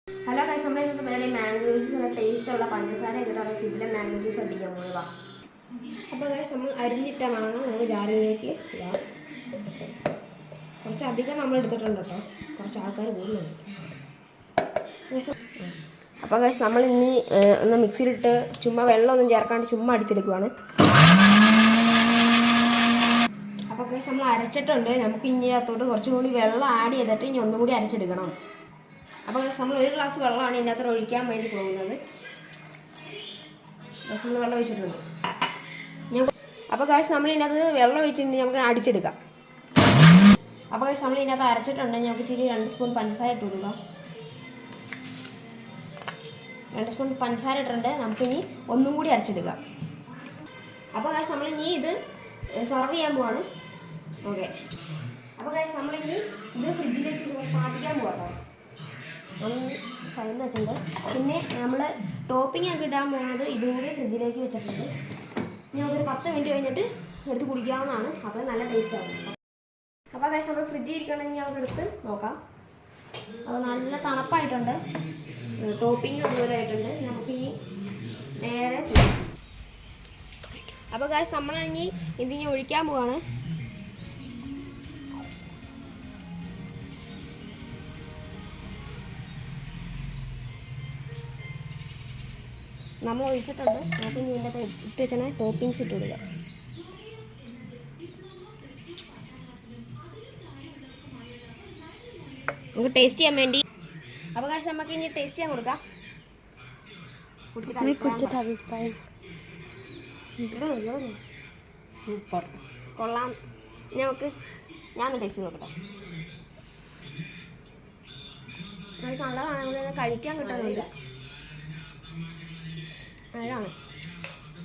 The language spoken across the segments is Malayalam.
ഹലോ ഗൈസ്, നമ്മൾ ഇന്നത്തെ പരിപാടി മാംഗോ ജ്യൂസ് നല്ല ടേസ്റ്റുള്ള പഞ്ചസാര ഇട്ടിട്ടാണ് ഇതിലെ മാംഗോ ജ്യൂസ് അടിക്കാൻ പോകുക. അപ്പോൾ ഗൈസ് നമ്മൾ അരിഞ്ഞിട്ട മാങ്ങ നമ്മൾ ജാറിലേക്ക് ഇടാം. കുറച്ചധികം നമ്മൾ എടുത്തിട്ടുണ്ട് കേട്ടോ, കുറച്ച് ആൾക്കാർ കൂടുതലുണ്ട്. അപ്പോൾ ഗൈസ് നമ്മൾ ഇനി ഒന്ന് മിക്സിയിലിട്ട് ചുമ്മാ വെള്ളമൊന്നും ചേർക്കാണ്ട് ചുമ്മാ അടിച്ചെടുക്കുവാണ്. അപ്പോൾ ഗൈസ് നമ്മൾ അരച്ചിട്ടുണ്ട്. നമുക്ക് ഇനി അകത്തോട്ട് കുറച്ചും കൂടി വെള്ളം ആഡ് ചെയ്തിട്ട് ഇനി ഒന്നും കൂടി അരച്ചെടുക്കണം. അപ്പോൾ നമ്മൾ ഒരു ഗ്ലാസ് വെള്ളമാണ് ഇതിൻ്റെ അകത്ത് ഒഴിക്കാൻ വേണ്ടി പോകുന്നത്. നമ്മൾ വെള്ളം ഒഴിച്ചിട്ടുണ്ട്. അപ്പോൾ ഗൈസ് നമ്മൾ ഇതിനകത്ത് വെള്ളം ഒഴിച്ചിട്ടുണ്ടെങ്കിൽ നമുക്ക് അടിച്ചെടുക്കാം. അപ്പോൾ ഗൈസ് നമ്മൾ ഇതിനകത്ത് അരച്ചിട്ടുണ്ട്. നമുക്ക് ഇച്ചിരി 2 സ്പൂൺ പഞ്ചസാര ഇട്ട് കൊടുക്കാം. 2 സ്പൂൺ പഞ്ചസാര ഇട്ടിട്ടുണ്ട്. നമുക്കിനി ഒന്നും കൂടി അരച്ചെടുക്കാം. അപ്പോൾ ഗൈസ് നമ്മളിനി ഇത് സെർവ് ചെയ്യാൻ പോവാണ്. ഓക്കെ, അപ്പോൾ ഗൈസ് നമ്മളിനി ഇത് ഫ്രിഡ്ജിലേക്ക് പാടിക്കാൻ പോകാം. സൈഡിൽ വെച്ചിട്ടുണ്ട്. പിന്നെ നമ്മൾ ടോപ്പിംഗ് ഒക്കെ ഇടാൻ പോകുന്നത് ഇതും കൂടി ഫ്രിഡ്ജിലേക്ക് വെച്ചിട്ടുണ്ട്. നമുക്കൊരു 10 മിനിറ്റ് കഴിഞ്ഞിട്ട് എടുത്ത് കുടിക്കാവുന്നതാണ്. അപ്പോൾ നല്ല ടേസ്റ്റ് ആകും. അപ്പോൾ ഗൈസ് നമ്മൾ ഫ്രിഡ്ജിൽ ഇരിക്കണമെങ്കിൽ നമുക്ക് എടുത്ത് നോക്കാം. അപ്പോൾ നല്ല തണുപ്പായിട്ടുണ്ട്. ടോപ്പിംഗ് അതുപോലെ ആയിട്ടുണ്ട്. നമുക്കിനി നേരെ അപ്പോൾ ഗൈസ് നമ്മളിനി ഇതിനെ ഒഴിക്കാൻ പോവാണ്. നമ്മൾ ഒഴിച്ചിട്ടുണ്ട്. നമുക്ക് ഇനി ഇതിൻ്റെ ഇട്ട് വെച്ചാൽ ടോപ്പിങ്സ് ഇട്ട് കൊടുക്കുക. നമുക്ക് ടേസ്റ്റ് ചെയ്യാൻ വേണ്ടി. അപ്പോൾ കാശ് നമുക്ക് ഇനി ടേസ്റ്റ് ചെയ്യാൻ കൊടുക്കാം. സൂപ്പർ, കൊള്ളാം. ഞാനൊന്ന് ടേസ്റ്റ് ചെയ്ത് നോക്കട്ടെ. നല്ലതാണ്. നമുക്ക് കഴിക്കാൻ കിട്ടുന്നില്ല. അതാണ്.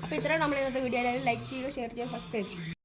അപ്പോൾ ഇത്രയും നമ്മൾ ഇന്നത്തെ വീഡിയോ ലൈക്ക് ചെയ്യുക, ഷെയർ ചെയ്യുക, സബ്സ്ക്രൈബ് ചെയ്യുക.